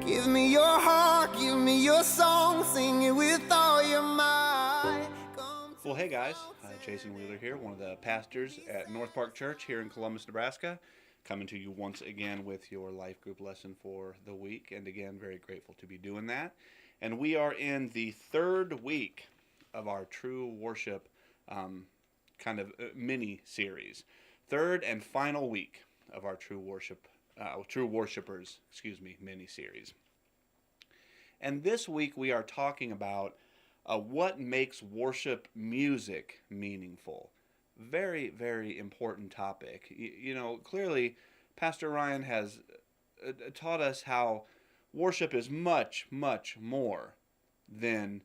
Give me your heart, give me your song, sing it with all your might. Well, hey guys, Jason Wheeler here, one of the pastors at North Park Church here in Columbus, Nebraska, coming to you once again with your life group lesson for the week, and again, very grateful to be doing that. And we are in the third week of our True Worship mini series, third and final week of our True Worshipers, mini series. And this week we are talking about what makes worship music meaningful. Very, very important topic. Clearly, Pastor Ryan has taught us how worship is much, much more than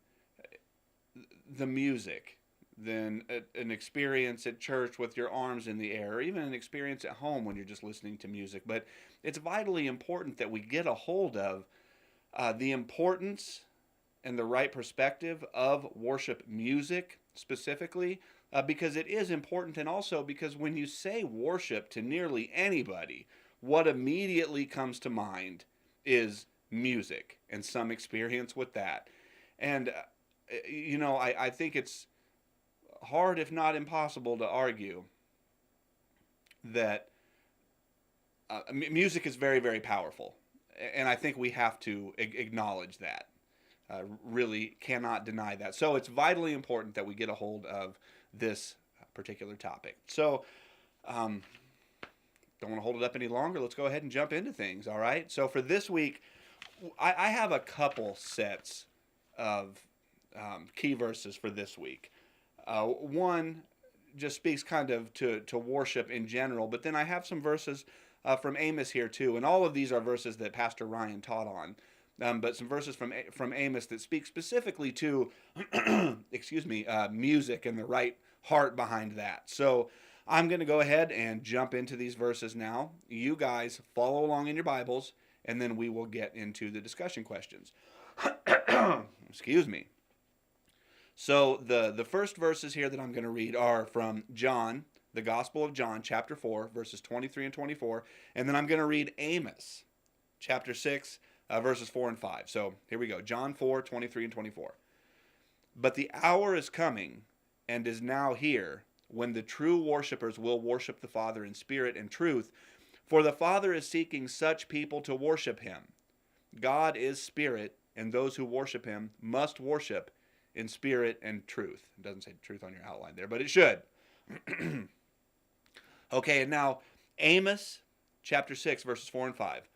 the music, than an experience at church with your arms in the air, or even an experience at home when you're just listening to music. But it's vitally important that we get a hold of the importance and the right perspective of worship music specifically, because it is important, and also because when you say worship to nearly anybody, what immediately comes to mind is music and some experience with that. And, I think it's hard, if not impossible, to argue that music is very, very powerful. And I think we have to acknowledge that. Really cannot deny that. So it's vitally important that we get a hold of this particular topic. So don't want to hold it up any longer. Let's go ahead and jump into things, all right? So for this week, I have a couple sets of key verses for this week. One just speaks kind of to worship in general, but then I have some verses from Amos here too, and all of these are verses that Pastor Ryan taught on. But some verses from Amos that speak specifically to, music and the right heart behind that. So I'm going to go ahead and jump into these verses now. You guys follow along in your Bibles, and then we will get into the discussion questions. Excuse me. So the first verses here that I'm going to read are from John, the Gospel of John, chapter 4, verses 23 and 24. And then I'm going to read Amos, chapter 6, verses 4 and 5. So here we go. John 4, 23 and 24. But the hour is coming and is now here when the true worshipers will worship the Father in spirit and truth, for the Father is seeking such people to worship him. God is spirit, and those who worship him must worship in spirit and truth. It doesn't say truth on your outline there, but it should. Okay, and now Amos chapter 6, verses 4 and 5.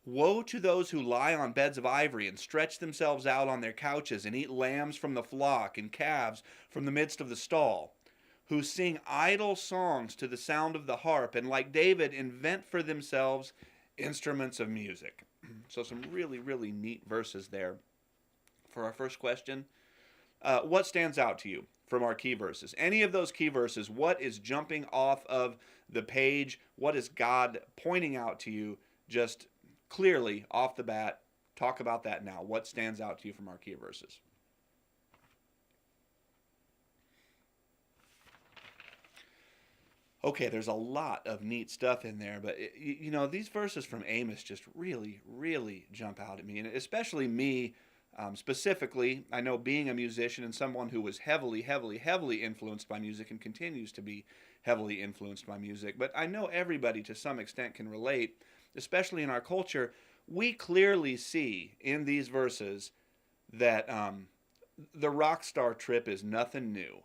Woe to those who lie on beds of ivory and stretch themselves out on their couches and eat lambs from the flock and calves from the midst of the stall, who sing idle songs to the sound of the harp, and like David invent for themselves instruments of music. So some really, really neat verses there. For our first question, what stands out to you from our key verses? Any of those key verses, what is jumping off of the page? What is God pointing out to you just clearly off the bat? Talk about that now. What stands out to you from our key verses? Okay, there's a lot of neat stuff in there, but these verses from Amos just really, really jump out at me, and especially me specifically. I know, being a musician and someone who was heavily, heavily, heavily influenced by music and continues to be heavily influenced by music, but I know everybody to some extent can relate, especially in our culture. We clearly see in these verses that the rock star trip is nothing new.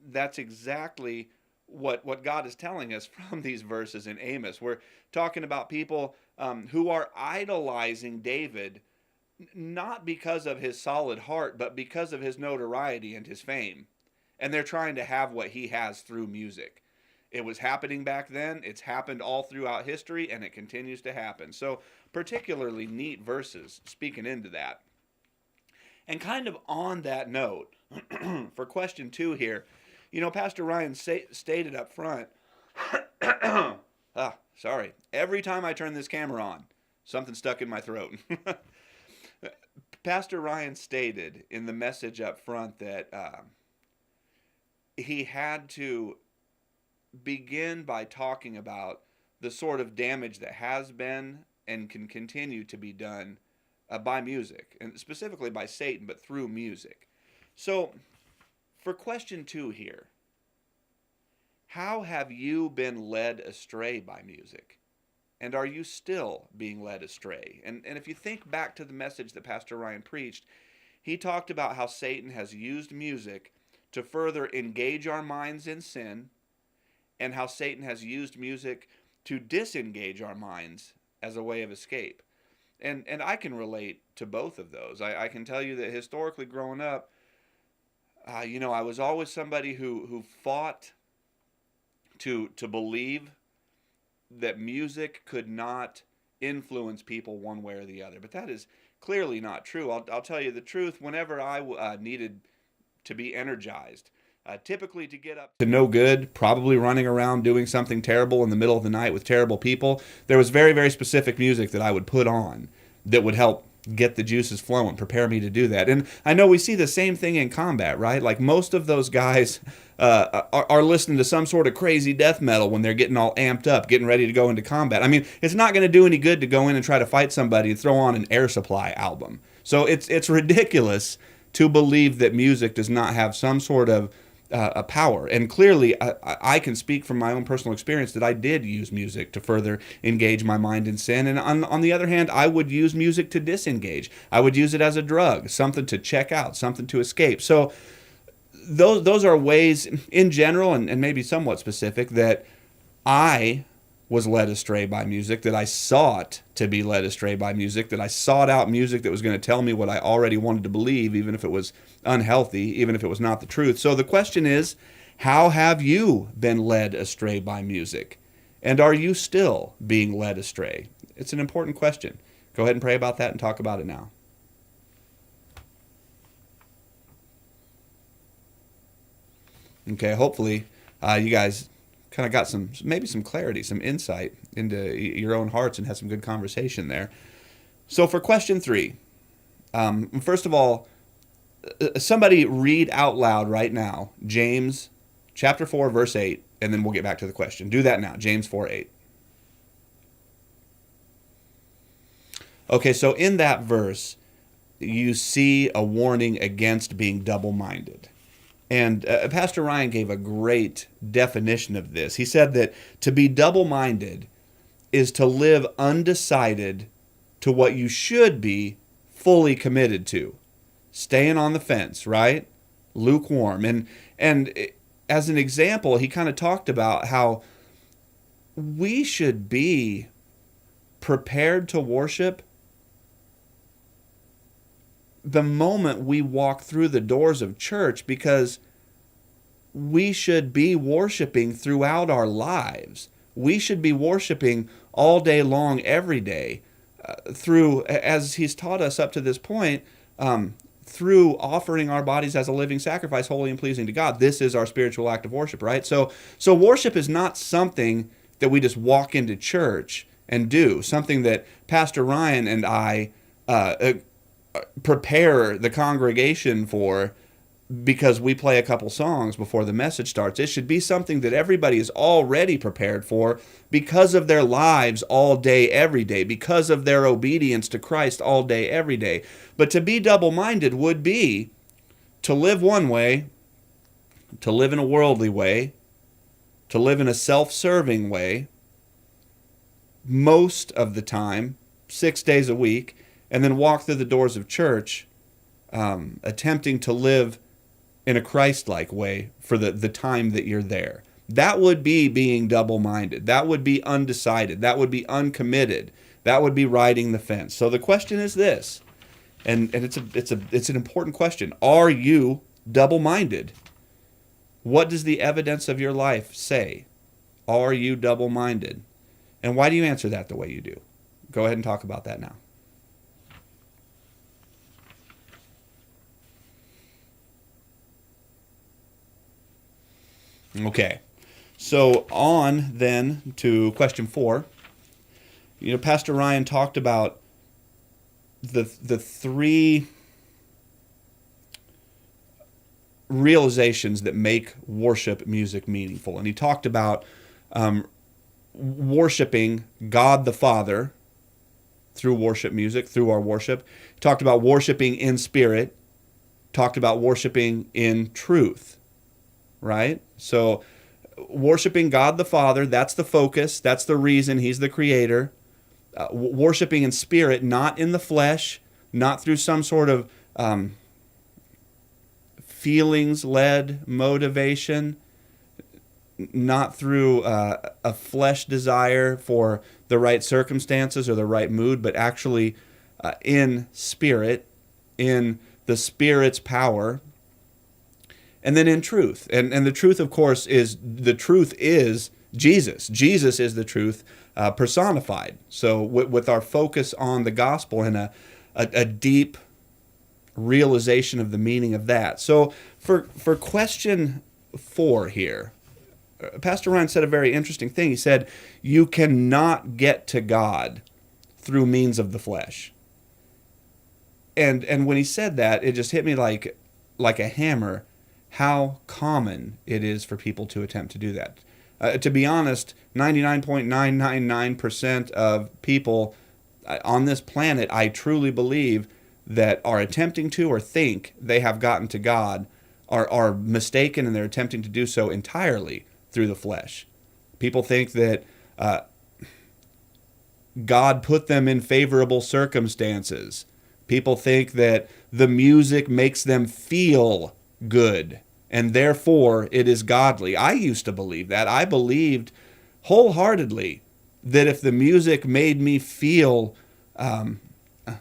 That's exactly what God is telling us from these verses in Amos. We're talking about people who are idolizing David, not because of his solid heart, but because of his notoriety and his fame. And they're trying to have what he has through music. It was happening back then, it's happened all throughout history, and it continues to happen. So particularly neat verses speaking into that. And kind of on that note, for question 2 here, Pastor Ryan stated up front, every time I turn this camera on, something stuck in my throat. Pastor Ryan stated in the message up front that he had to begin by talking about the sort of damage that has been and can continue to be done by music, and specifically by Satan, but through music. So, for question 2 here, how have you been led astray by music? And are you still being led astray? And if you think back to the message that Pastor Ryan preached, he talked about how Satan has used music to further engage our minds in sin, and how Satan has used music to disengage our minds as a way of escape. And I can relate to both of those. I can tell you that historically growing up, I was always somebody who fought to believe that music could not influence people one way or the other. But that is clearly not true. I'll tell you the truth. Whenever I needed to be energized, typically to get up to no good, probably running around doing something terrible in the middle of the night with terrible people, there was very, very specific music that I would put on that would help get the juices flowing, prepare me to do that. And I know we see the same thing in combat, right? Like most of those guys are listening to some sort of crazy death metal when they're getting all amped up, getting ready to go into combat. I mean, it's not going to do any good to go in and try to fight somebody and throw on an Air Supply album. So it's ridiculous to believe that music does not have some sort of a power. And clearly, I can speak from my own personal experience that I did use music to further engage my mind in sin. And on the other hand, I would use music to disengage. I would use it as a drug, something to check out, something to escape. So those are ways in general and maybe somewhat specific that I was led astray by music, that I sought to be led astray by music, that I sought out music that was going to tell me what I already wanted to believe, even if it was unhealthy, even if it was not the truth. So the question is, how have you been led astray by music? And are you still being led astray? It's an important question. Go ahead and pray about that and talk about it now. Okay, hopefully you guys kind of got maybe some clarity, some insight into your own hearts and had some good conversation there. So for question 3, first of all, somebody read out loud right now James chapter 4 verse 8, and then we'll get back to the question. Do that now. James 4:8. Okay, so in that verse you see a warning against being double-minded. And Pastor Ryan gave a great definition of this. He said that to be double-minded is to live undecided to what you should be fully committed to. Staying on the fence, right? Lukewarm. And as an example, he kind of talked about how we should be prepared to worship the moment we walk through the doors of church, because we should be worshiping throughout our lives. We should be worshiping all day long, every day, through, as he's taught us up to this point, through offering our bodies as a living sacrifice, holy and pleasing to God. This is our spiritual act of worship, right? So worship is not something that we just walk into church and do, something that Pastor Ryan and I prepare the congregation for because we play a couple songs before the message starts. It should be something that everybody is already prepared for because of their lives all day, every day, because of their obedience to Christ all day, every day. But to be double-minded would be to live one way, to live in a worldly way, to live in a self-serving way most of the time, 6 days a week, and then walk through the doors of church attempting to live in a Christ-like way for the time that you're there. That would be being double-minded. That would be undecided. That would be uncommitted. That would be riding the fence. So the question is this, and it's an important question. Are you double-minded? What does the evidence of your life say? Are you double-minded? And why do you answer that the way you do? Go ahead and talk about that now. Okay, so on then to question 4. Pastor Ryan talked about the 3 realizations that make worship music meaningful. And he talked about worshiping God the Father through worship music, through our worship. Talked about worshiping in spirit, talked about worshiping in truth, right? So worshiping God the Father, that's the focus, that's the reason, he's the creator. Worshiping in spirit, not in the flesh, not through some sort of feelings-led motivation, not through a flesh desire for the right circumstances or the right mood, but actually in spirit, in the Spirit's power, and then in truth. And the truth, of course, is Jesus. Jesus is the truth personified. So with our focus on the gospel and a deep realization of the meaning of that. So for question 4 here, Pastor Ryan said a very interesting thing. He said, you cannot get to God through means of the flesh. And when he said that, it just hit me like a hammer how common it is for people to attempt to do that. To be honest, 99.999% of people on this planet, I truly believe, that are attempting to or think they have gotten to God are mistaken, and they're attempting to do so entirely through the flesh. People think that God put them in favorable circumstances. People think that the music makes them feel good, and therefore it is godly. I used to believe that. I believed wholeheartedly that if the music made me feel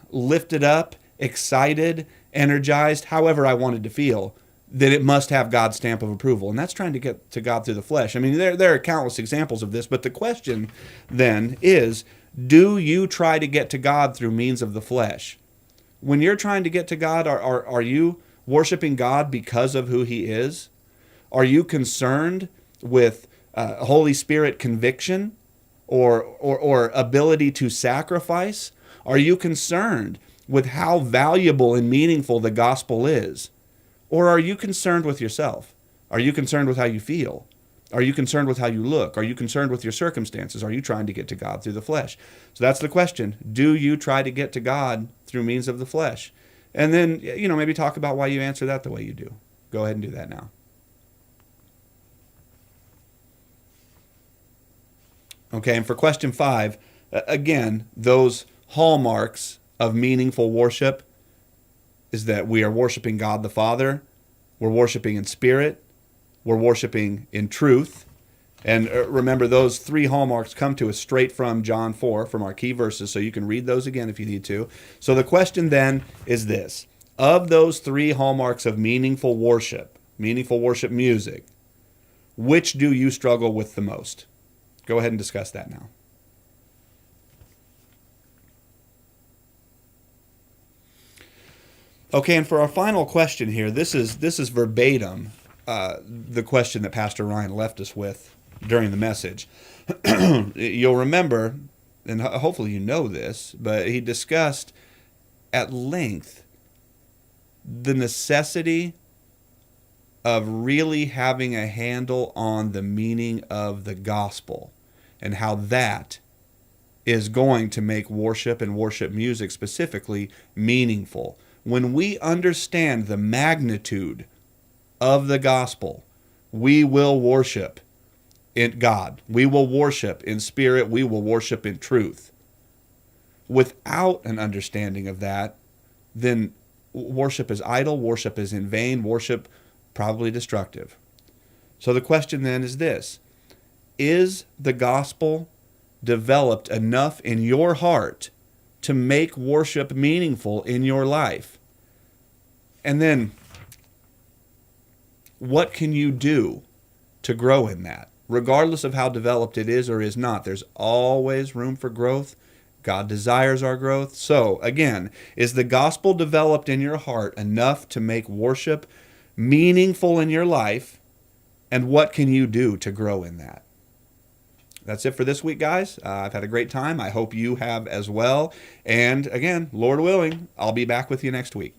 lifted up, excited, energized, however I wanted to feel, that it must have God's stamp of approval. And that's trying to get to God through the flesh. I mean, there are countless examples of this, but the question then is, do you try to get to God through means of the flesh? When you're trying to get to God, are you worshiping God because of who he is? Are you concerned with Holy Spirit conviction or ability to sacrifice? Are you concerned with how valuable and meaningful the gospel is? Or are you concerned with yourself? Are you concerned with how you feel? Are you concerned with how you look? Are you concerned with your circumstances? Are you trying to get to God through the flesh? So that's the question. Do you try to get to God through means of the flesh? And then, maybe talk about why you answer that the way you do. Go ahead and do that now. Okay, and for question 5, again, those hallmarks of meaningful worship is that we are worshiping God the Father, we're worshiping in spirit, we're worshiping in truth. And remember, those 3 hallmarks come to us straight from John 4, from our key verses, so you can read those again if you need to. So the question then is this: of those 3 hallmarks of meaningful worship music, which do you struggle with the most? Go ahead and discuss that now. Okay, and for our final question here, this is verbatim the question that Pastor Ryan left us with during the message. You'll remember, and hopefully you know this, but he discussed at length the necessity of really having a handle on the meaning of the gospel and how that is going to make worship and worship music specifically meaningful. When we understand the magnitude of the gospel, we will worship in God. We will worship in spirit. We will worship in truth. Without an understanding of that, then worship is idle, worship is in vain, worship probably destructive. So the question then is this: is the gospel developed enough in your heart to make worship meaningful in your life? And then, what can you do to grow in that? Regardless of how developed it is or is not, there's always room for growth. God desires our growth. So, again, is the gospel developed in your heart enough to make worship meaningful in your life? And what can you do to grow in that? That's it for this week, guys. I've had a great time. I hope you have as well. And again, Lord willing, I'll be back with you next week.